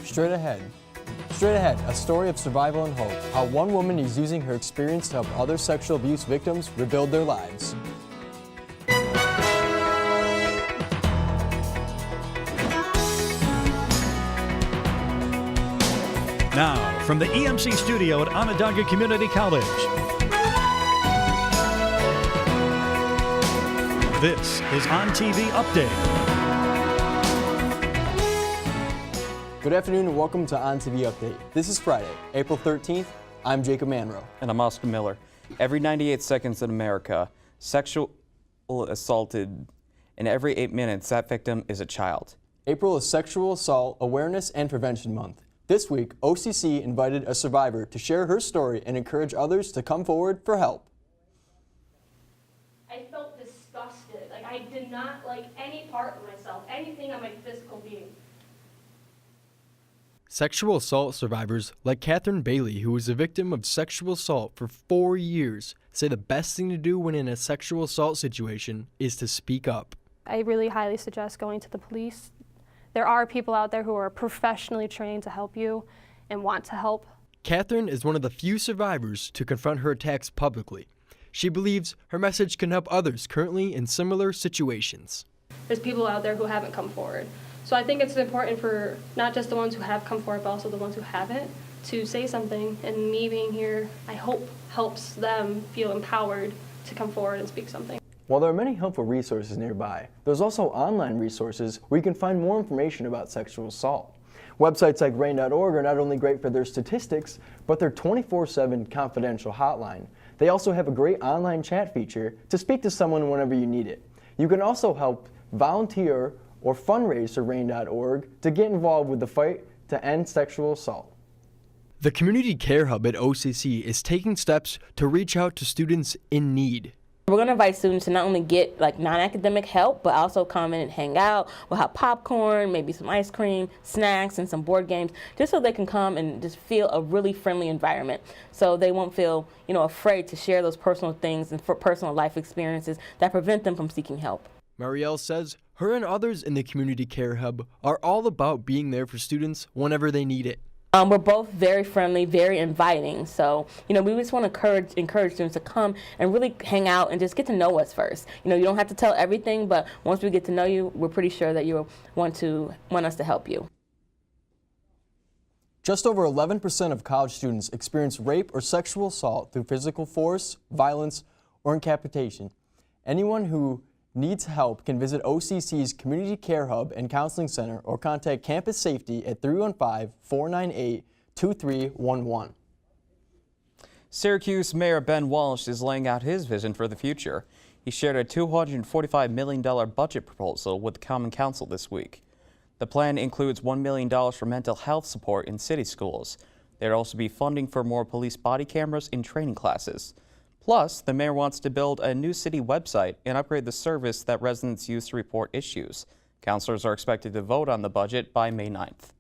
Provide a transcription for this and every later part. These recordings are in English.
Straight ahead. Straight ahead, a story of survival and hope. How one woman is using her experience to help other sexual abuse victims rebuild their lives. Now, from the EMC studio at Onondaga Community College, this is Ontv Update. Good afternoon and welcome to Ontv Update. This is Friday, April 13th. I'm Jacob Manro. And I'm Oscar Miller. Every 98 seconds in America, sexual assaulted, and every 8 minutes, that victim is a child. April is Sexual Assault Awareness and Prevention Month. This week, OCC invited a survivor to share her story and encourage others to come forward for help. I felt disgusted. I did not like any part of myself, anything on my physical being. Sexual assault survivors like Catherine Bailey, who was a victim of sexual assault for 4 years, say the best thing to do when in a sexual assault situation is to speak up. I really highly suggest going to the police. There are people out there who are professionally trained to help you and want to help. Catherine is one of the few survivors to confront her attacks publicly. She believes her message can help others currently in similar situations. There's people out there who haven't come forward. So I think it's important for not just the ones who have come forward, but also the ones who haven't, to say something. And me being here, I hope, helps them feel empowered to come forward and speak something. While there are many helpful resources nearby, there's also online resources where you can find more information about sexual assault. Websites like RAINN.org are not only great for their statistics, but their 24/7 confidential hotline. They also have a great online chat feature to speak to someone whenever you need it. You can also help volunteer or fundraise for RAINN.org to get involved with the fight to end sexual assault. The Community Care Hub at OCC is taking steps to reach out to students in need. We're going to invite students to not only get non-academic help, but also come in and hang out. We'll have popcorn, maybe some ice cream, snacks, and some board games, just so they can come and just feel a really friendly environment. So they won't feel, afraid to share those personal things and for personal life experiences that prevent them from seeking help. Marielle says her and others in the Community Care Hub are all about being there for students whenever they need it. We're both very friendly, very inviting. So, we just want to encourage students to come and really hang out and just get to know us first. You don't have to tell everything, but once we get to know you, we're pretty sure that you'll want us to help you. Just over 11% of college students experience rape or sexual assault through physical force, violence, or incapacitation. Anyone who needs help can visit OCC's Community Care Hub and Counseling Center or contact Campus Safety at 315-498-2311. Syracuse Mayor Ben Walsh is laying out his vision for the future. He shared a $245 million budget proposal with the Common Council this week. The plan includes $1 million for mental health support in city schools. There'd also be funding for more police body cameras in training classes. Plus, the mayor wants to build a new city website and upgrade the service that residents use to report issues. Councilors are expected to vote on the budget by May 9th.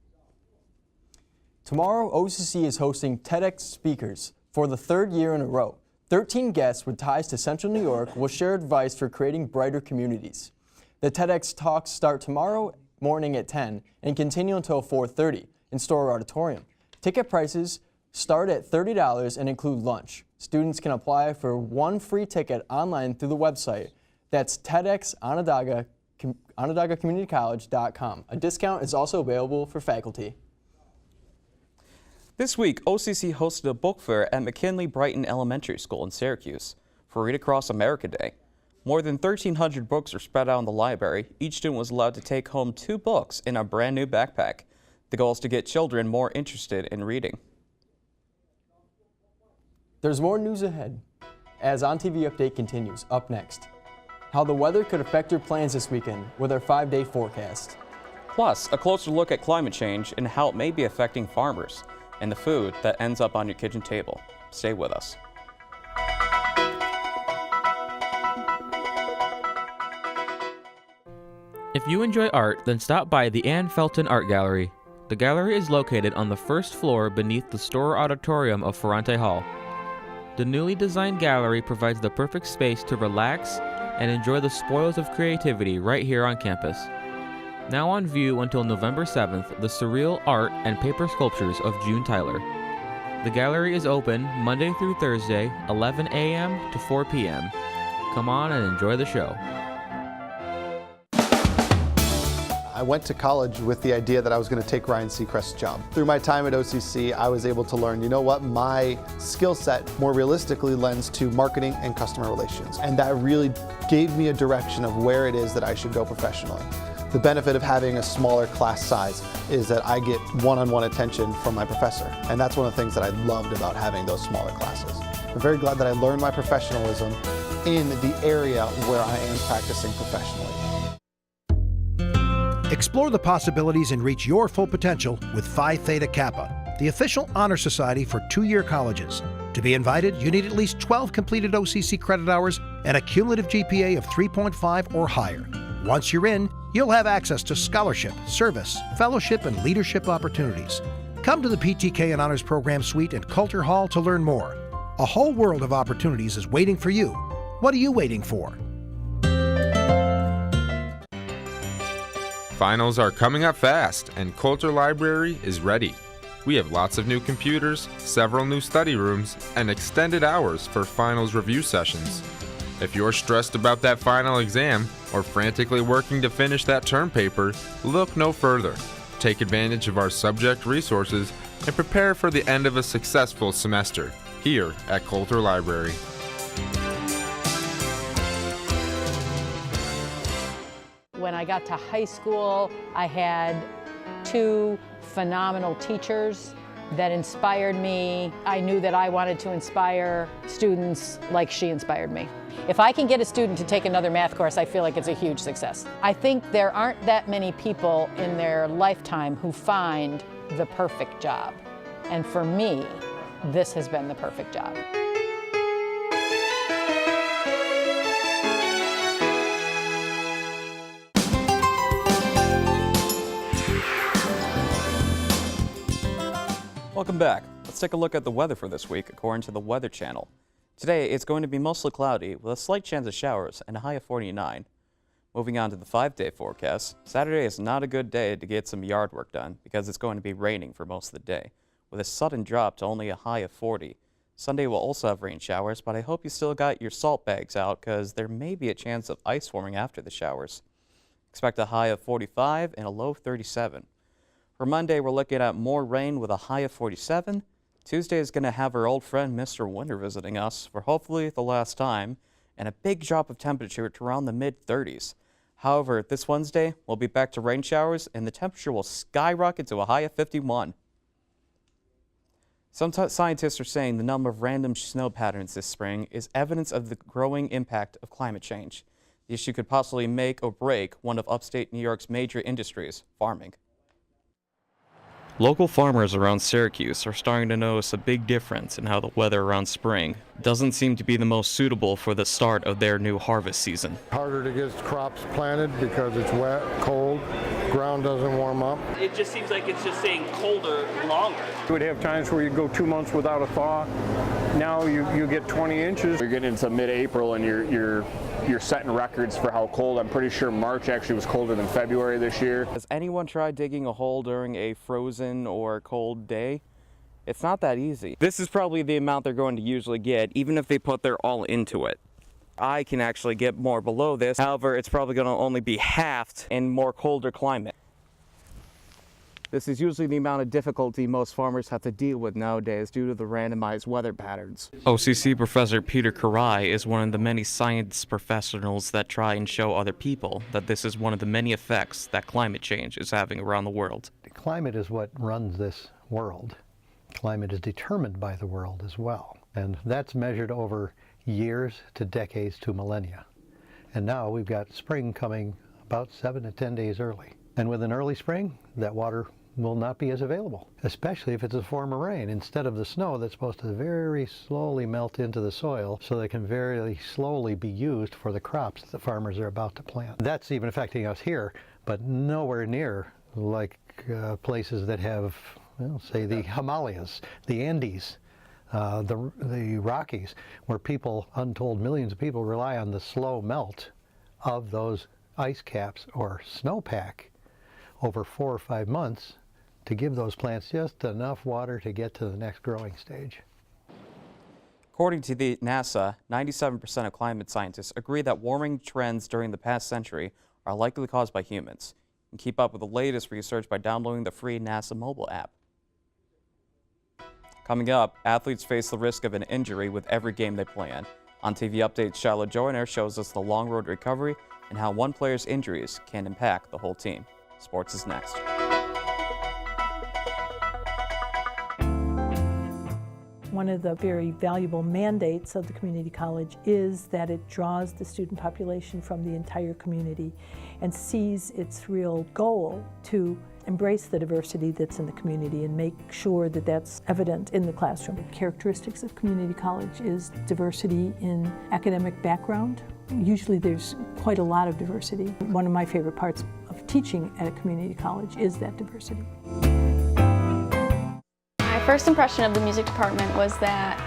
Tomorrow, OCC is hosting TEDx speakers for the 3rd year in a row. 13 guests with ties to Central New York will share advice for creating brighter communities. The TEDx talks start tomorrow morning at 10 and continue until 4:30 in Storer Auditorium. Ticket prices start at $30 and include lunch. Students can apply for one free ticket online through the website. That's TEDxOnondagaCommunityCollege.com. A discount is also available for faculty. This week, OCC hosted a book fair at McKinley Brighton Elementary School in Syracuse for Read Across America Day. More than 1,300 books are spread out in the library. Each student was allowed to take home 2 books in a brand new backpack. The goal is to get children more interested in reading. There's more news ahead as Ontv Update continues. Up next, how the weather could affect your plans this weekend with our 5-day forecast. Plus, a closer look at climate change and how it may be affecting farmers and the food that ends up on your kitchen table. Stay with us. If you enjoy art, then stop by the Ann Felton Art Gallery. The gallery is located on the 1st floor beneath the Storer Auditorium of Ferrante Hall. The newly designed gallery provides the perfect space to relax and enjoy the spoils of creativity right here on campus. Now on view until November 7th, the surreal art and paper sculptures of June Tyler. The gallery is open Monday through Thursday, 11 a.m. to 4 p.m. Come on and enjoy the show. I went to college with the idea that I was going to take Ryan Seacrest's job. Through my time at OCC, I was able to learn, you know what, my skill set more realistically lends to marketing and customer relations. And that really gave me a direction of where it is that I should go professionally. The benefit of having a smaller class size is that I get one-on-one attention from my professor. And that's one of the things that I loved about having those smaller classes. I'm very glad that I learned my professionalism in the area where I am practicing professionally. Explore the possibilities and reach your full potential with Phi Theta Kappa, the official honor society for two-year colleges. To be invited, you need at least 12 completed OCC credit hours and a cumulative GPA of 3.5 or higher. Once you're in, you'll have access to scholarship, service, fellowship, and leadership opportunities. Come to the PTK and Honors Program Suite at Coulter Hall to learn more. A whole world of opportunities is waiting for you. What are you waiting for? Finals are coming up fast, and Coulter Library is ready. We have lots of new computers, several new study rooms, and extended hours for finals review sessions. If you're stressed about that final exam or frantically working to finish that term paper, look no further. Take advantage of our subject resources and prepare for the end of a successful semester here at Coulter Library. When I got to high school, I had two phenomenal teachers that inspired me. I knew that I wanted to inspire students like she inspired me. If I can get a student to take another math course, I feel like it's a huge success. I think there aren't that many people in their lifetime who find the perfect job. And for me, this has been the perfect job. Welcome back. Let's take a look at the weather for this week according to the Weather Channel. Today, it's going to be mostly cloudy with a slight chance of showers and a high of 49. Moving on to the 5-day forecast, Saturday is not a good day to get some yard work done because it's going to be raining for most of the day, with a sudden drop to only a high of 40. Sunday will also have rain showers, but I hope you still got your salt bags out because there may be a chance of ice forming after the showers. Expect a high of 45 and a low of 37. For Monday, we're looking at more rain with a high of 47. Tuesday is going to have our old friend Mr. Winter visiting us for hopefully the last time, and a big drop of temperature to around the mid-30s. However, this Wednesday, we'll be back to rain showers, and the temperature will skyrocket to a high of 51. Some scientists are saying the number of random snow patterns this spring is evidence of the growing impact of climate change. The issue could possibly make or break one of upstate New York's major industries, farming. Local farmers around Syracuse are starting to notice a big difference in how the weather around spring doesn't seem to be the most suitable for the start of their new harvest season. Harder to get crops planted because it's wet, cold, ground doesn't warm up. It just seems like it's just staying colder longer. You would have times where you'd go 2 months without a thaw. Now you get 20 inches. You're getting into mid-April and you're setting records for how cold. I'm pretty sure March actually was colder than February this year. Has anyone tried digging a hole during a frozen or cold day? It's not that easy. This is probably the amount they're going to usually get, even if they put their all into it. I can actually get more below this. However, it's probably going to only be halved in more colder climate. This is usually the amount of difficulty most farmers have to deal with nowadays due to the randomized weather patterns. OCC Professor Peter Karai is one of the many science professionals that try and show other people that this is one of the many effects that climate change is having around the world. Climate is what runs this world. Climate is determined by the world as well. And that's measured over years to decades to millennia. And now we've got spring coming about 7 to 10 days early. And with an early spring, that water will not be as available, especially if it's a form of rain instead of the snow that's supposed to very slowly melt into the soil so they can very slowly be used for the crops that the farmers are about to plant. That's even affecting us here, but nowhere near like places that have, well, say the Himalayas, the Andes, the Rockies, where people, untold millions of people, rely on the slow melt of those ice caps or snowpack over 4 or 5 months to give those plants just enough water to get to the next growing stage. According to the NASA, 97% of climate scientists agree that warming trends during the past century are likely caused by humans. You can keep up with the latest research by downloading the free NASA mobile app. Coming up, athletes face the risk of an injury with every game they play in. On TV Updates, Charlotte Joyner shows us the long road to recovery and how one player's injuries can impact the whole team. Sports is next. One of the very valuable mandates of the community college is that it draws the student population from the entire community and sees its real goal to embrace the diversity that's in the community and make sure that that's evident in the classroom. The characteristics of community college is diversity in academic background. Usually there's quite a lot of diversity. One of my favorite parts of teaching at a community college is that diversity. My first impression of the music department was that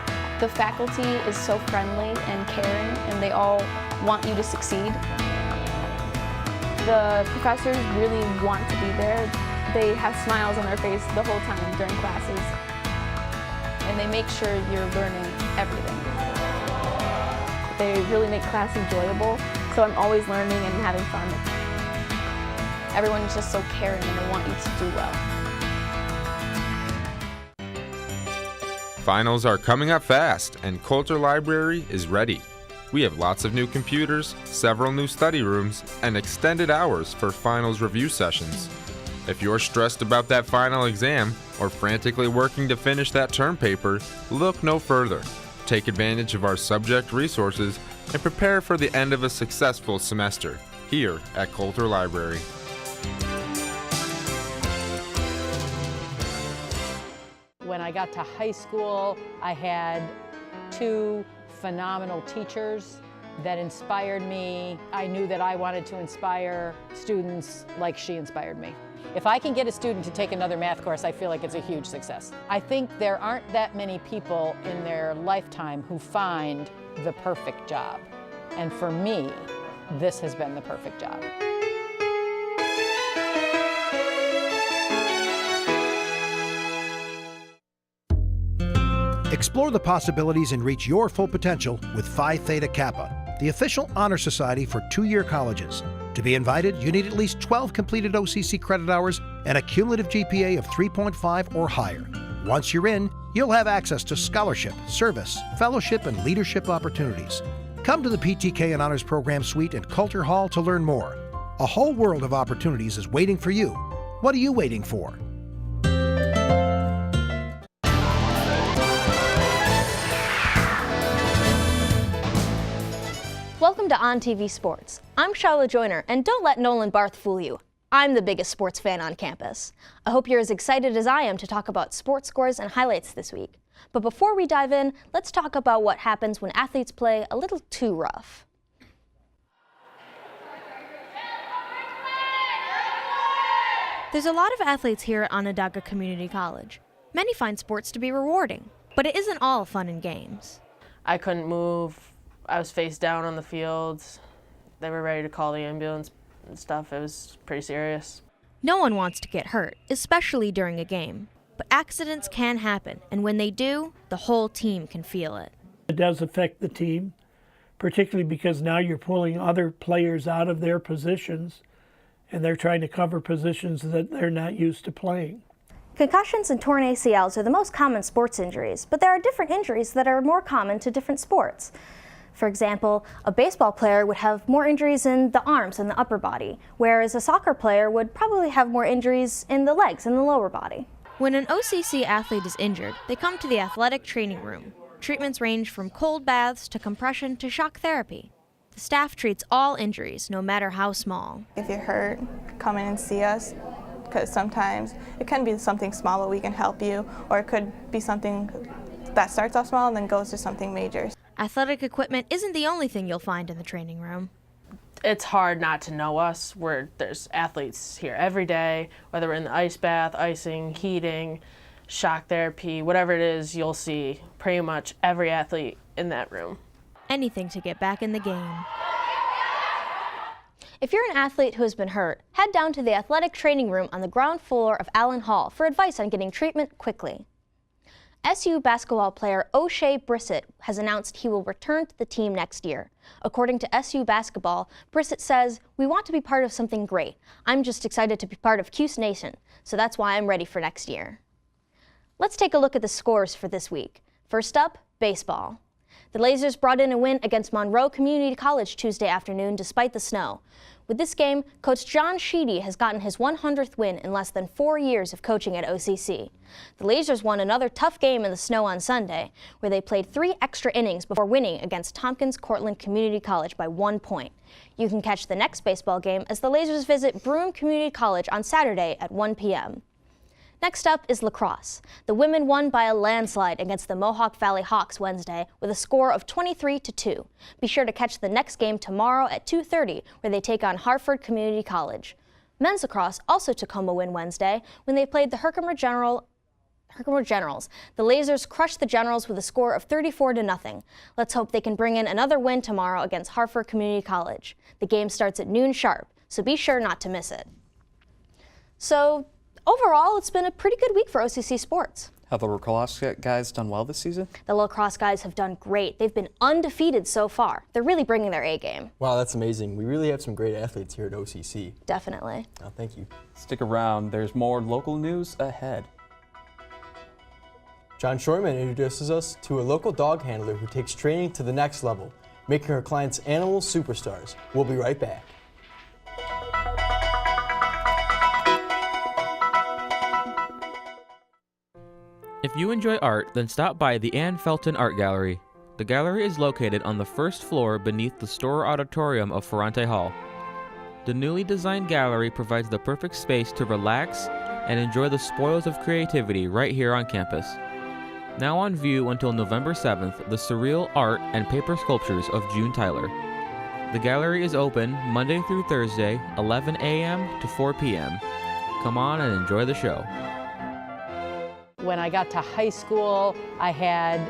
the faculty is so friendly and caring, and they all want you to succeed. The professors really want to be there. They have smiles on their face the whole time during classes, and they make sure you're learning everything. They really make class enjoyable, so I'm always learning and having fun. Everyone is just so caring and they want you to do well. Finals are coming up fast, and Coulter Library is ready. We have lots of new computers, several new study rooms, and extended hours for finals review sessions. If you're stressed about that final exam or frantically working to finish that term paper, look no further. Take advantage of our subject resources and prepare for the end of a successful semester here at Coulter Library. When I got to high school, I had 2 phenomenal teachers that inspired me. I knew that I wanted to inspire students like she inspired me. If I can get a student to take another math course, I feel like it's a huge success. I think there aren't that many people in their lifetime who find the perfect job. And for me, this has been the perfect job. Explore the possibilities and reach your full potential with Phi Theta Kappa, the official honor society for 2-year colleges. To be invited, you need at least 12 completed OCC credit hours and a cumulative GPA of 3.5 or higher. Once you're in, you'll have access to scholarship, service, fellowship, and leadership opportunities. Come to the PTK and Honors Program Suite at Coulter Hall to learn more. A whole world of opportunities is waiting for you. What are you waiting for? Welcome to Ontv Sports. I'm Charlotte Joyner, and don't let Nolan Barth fool you. I'm the biggest sports fan on campus. I hope you're as excited as I am to talk about sports scores and highlights this week. But before we dive in, let's talk about what happens when athletes play a little too rough. There's a lot of athletes here at Onondaga Community College. Many find sports to be rewarding, but it isn't all fun and games. I couldn't move. I was face down on the field. They were ready to call the ambulance and stuff. It was pretty serious. No one wants to get hurt, especially during a game. But accidents can happen, and when they do, the whole team can feel it. It does affect the team, particularly because now you're pulling other players out of their positions, and they're trying to cover positions that they're not used to playing. Concussions and torn ACLs are the most common sports injuries, but there are different injuries that are more common to different sports. For example, a baseball player would have more injuries in the arms and the upper body, whereas a soccer player would probably have more injuries in the legs and the lower body. When an OCC athlete is injured, they come to the athletic training room. Treatments range from cold baths to compression to shock therapy. The staff treats all injuries, no matter how small. If you're hurt, come in and see us, because sometimes it can be something small, but we can help you, or it could be something that starts off small and then goes to something major. Athletic equipment isn't the only thing you'll find in the training room. It's hard not to know us. There's athletes here every day, whether we're in the ice bath, icing, heating, shock therapy, whatever it is, you'll see pretty much every athlete in that room. Anything to get back in the game. If you're an athlete who has been hurt, head down to the athletic training room on the ground floor of Allen Hall for advice on getting treatment quickly. SU basketball player O'Shea Brissett has announced he will return to the team next year. According to SU basketball, Brissett says, "We want to be part of something great. I'm just excited to be part of Cuse Nation, so that's why I'm ready for next year." Let's take a look at the scores for this week. First up, baseball. The Lasers brought in a win against Monroe Community College Tuesday afternoon despite the snow. With this game, Coach John Sheedy has gotten his 100th win in less than 4 years of coaching at OCC. The Lasers won another tough game in the snow on Sunday, where they played 3 extra innings before winning against Tompkins Cortland Community College by 1 point. You can catch the next baseball game as the Lasers visit Broome Community College on Saturday at 1 p.m. Next up is lacrosse. The women won by a landslide against the Mohawk Valley Hawks Wednesday with a score of 23-2. Be sure to catch the next game tomorrow at 2:30, where they take on Hartford Community College. Men's lacrosse also took home a win Wednesday when they played the Herkimer Generals. The Lasers crushed the Generals with a score of 34-0. Let's hope they can bring in another win tomorrow against Hartford Community College. The game starts at noon sharp, so be sure not to miss it. So, overall, it's been a pretty good week for OCC sports. Have the lacrosse guys done well this season? The lacrosse guys have done great. They've been undefeated so far. They're really bringing their A game. Wow, that's amazing. We really have some great athletes here at OCC. Definitely. Oh, thank you. Stick around. There's more local news ahead. John Shortman introduces us to a local dog handler who takes training to the next level, making her clients animal superstars. We'll be right back. If you enjoy art, then stop by the Ann Felton Art Gallery. The gallery is located on the first floor beneath the Storer Auditorium of Ferrante Hall. The newly designed gallery provides the perfect space to relax and enjoy the spoils of creativity right here on campus. Now on view until November 7th, the surreal art and paper sculptures of June Tyler. The gallery is open Monday through Thursday, 11 a.m. to 4 p.m. Come on and enjoy the show. When I got to high school, I had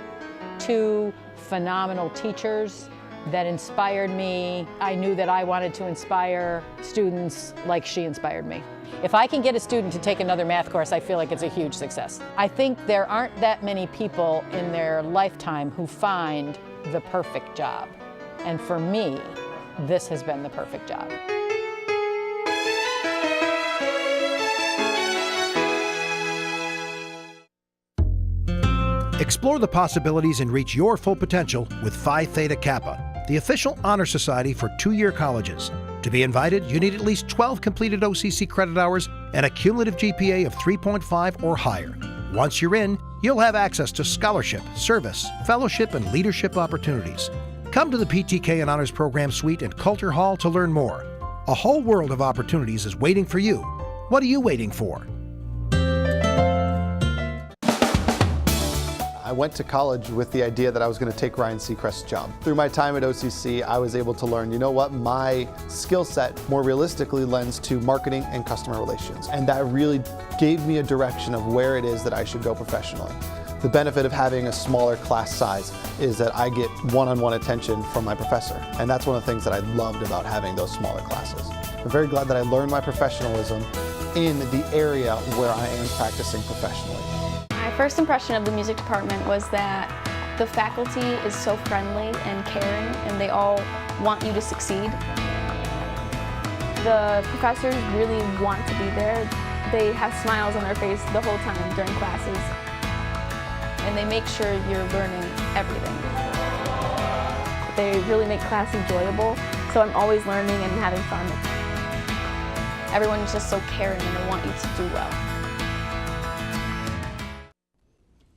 2 phenomenal teachers that inspired me. I knew that I wanted to inspire students like she inspired me. If I can get a student to take another math course, I feel like it's a huge success. I think there aren't that many people in their lifetime who find the perfect job. And for me, this has been the perfect job. Explore the possibilities and reach your full potential with Phi Theta Kappa, the official honor society for 2-year colleges. To be invited, you need at least 12 completed OCC credit hours and a cumulative GPA of 3.5 or higher. Once you're in, you'll have access to scholarship, service, fellowship, and leadership opportunities. Come to the PTK and Honors Program Suite in Coulter Hall to learn more. A whole world of opportunities is waiting for you. What are you waiting for? I went to college with the idea that I was going to take Ryan Seacrest's job. Through my time at OCC, I was able to learn, you know what, my skill set more realistically lends to marketing and customer relations. And that really gave me a direction of where it is that I should go professionally. The benefit of having a smaller class size is that I get one-on-one attention from my professor. And that's one of the things that I loved about having those smaller classes. I'm very glad that I learned my professionalism in the area where I am practicing professionally. My first impression of the music department was that the faculty is so friendly and caring, and they all want you to succeed. The professors really want to be there. They have smiles on their face the whole time during classes, and they make sure you're learning everything. They really make class enjoyable, so I'm always learning and having fun. Everyone's just so caring and they want you to do well.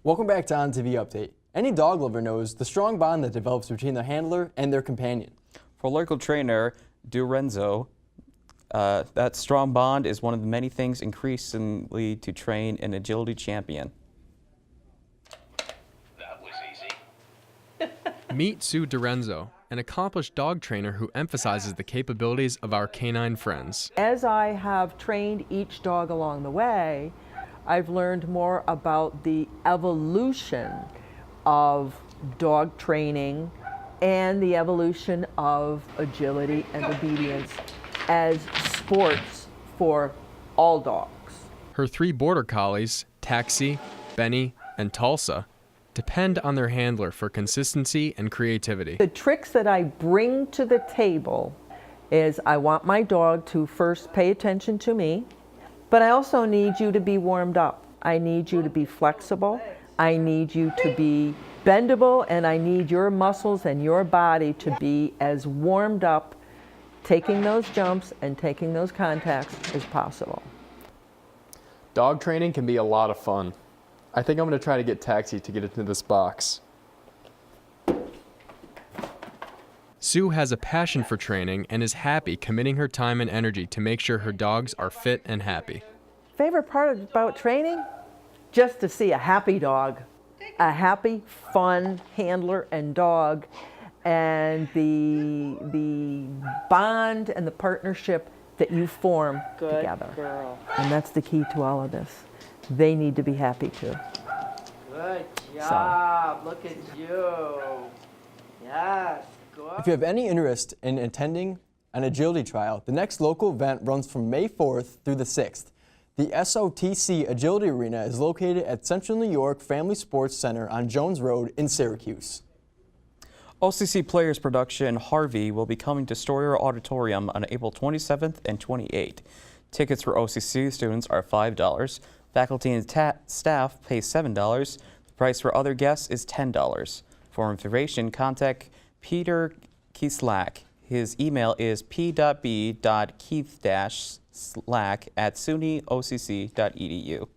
Welcome back to Ontv Update. Any dog lover knows the strong bond that develops between their handler and their companion. For local trainer Durenzo, that strong bond is one of the many things increasingly to train an agility champion. That was easy. Meet Sue Durenzo, an accomplished dog trainer who emphasizes the capabilities of our canine friends. As I have trained each dog along the way, I've learned more about the evolution of dog training and the evolution of agility and obedience. as sports for all dogs. Her 3 border collies, Taxi, Benny, and Tulsa, depend on their handler for consistency and creativity. The tricks that I bring to the table is I want my dog to first pay attention to me, but I also need you to be warmed up. I need you to be flexible. I need you to be bendable, and I need your muscles and your body to be as warmed up, taking those jumps and taking those contacts as possible. Dog training can be a lot of fun. I think I'm going to try to get Taxi to get into this box. Sue has a passion for training and is happy committing her time and energy to make sure her dogs are fit and happy. Favorite part about training? Just to see a happy dog, a happy, fun handler and dog, and the bond and the partnership that you form together. Girl. And that's the key to all of this. They need to be happy too. Good job. Look at you. Yes. Good. If you have any interest in attending an agility trial, the next local event runs from May 4th through the 6th. The SOTC Agility Arena is located at Central New York Family Sports Center on Jones Road in Syracuse. OCC Players production Harvey will be coming to Stoyer Auditorium on April 27th and 28th. Tickets for OCC students are $5. Faculty and staff pay $7. The price for other guests is $10. For information, contact Peter Kieslak. His email is p.b.keith-slack@sunyocc.edu.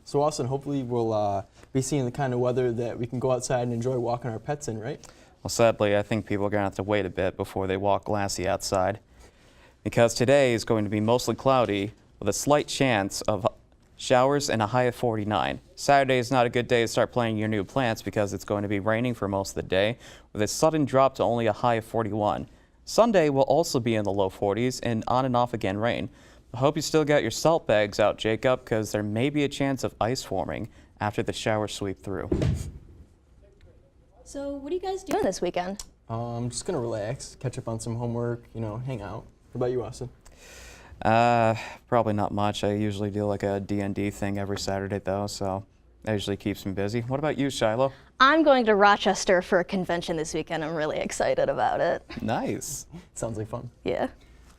So Austin, hopefully we'll be seeing the kind of weather that we can go outside and enjoy walking our pets in, right? Well, sadly, I think people are going to have to wait a bit before they walk Lassie outside, because today is going to be mostly cloudy with a slight chance of showers and a high of 49. Saturday is not a good day to start planting your new plants because it's going to be raining for most of the day with a sudden drop to only a high of 41. Sunday will also be in the low 40s and on and off again rain. I hope you still got your salt bags out, Jacob, because there may be a chance of ice forming after the showers sweep through. So what are you guys doing this weekend? I'm just going to relax, catch up on some homework, hang out. What about you, Austin? Probably not much. I usually do like a D&D thing every Saturday though, so that usually keeps me busy. What about you, Shiloh? I'm going to Rochester for a convention this weekend. I'm really excited about it. Nice. Sounds like fun. Yeah.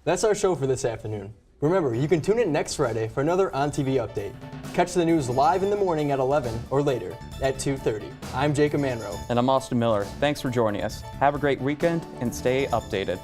That's our show for this afternoon. Remember, you can tune in next Friday for another OnTV update. Catch the news live in the morning at 11 or later at 2:30. I'm Jacob Manro. And I'm Austin Miller. Thanks for joining us. Have a great weekend and stay updated.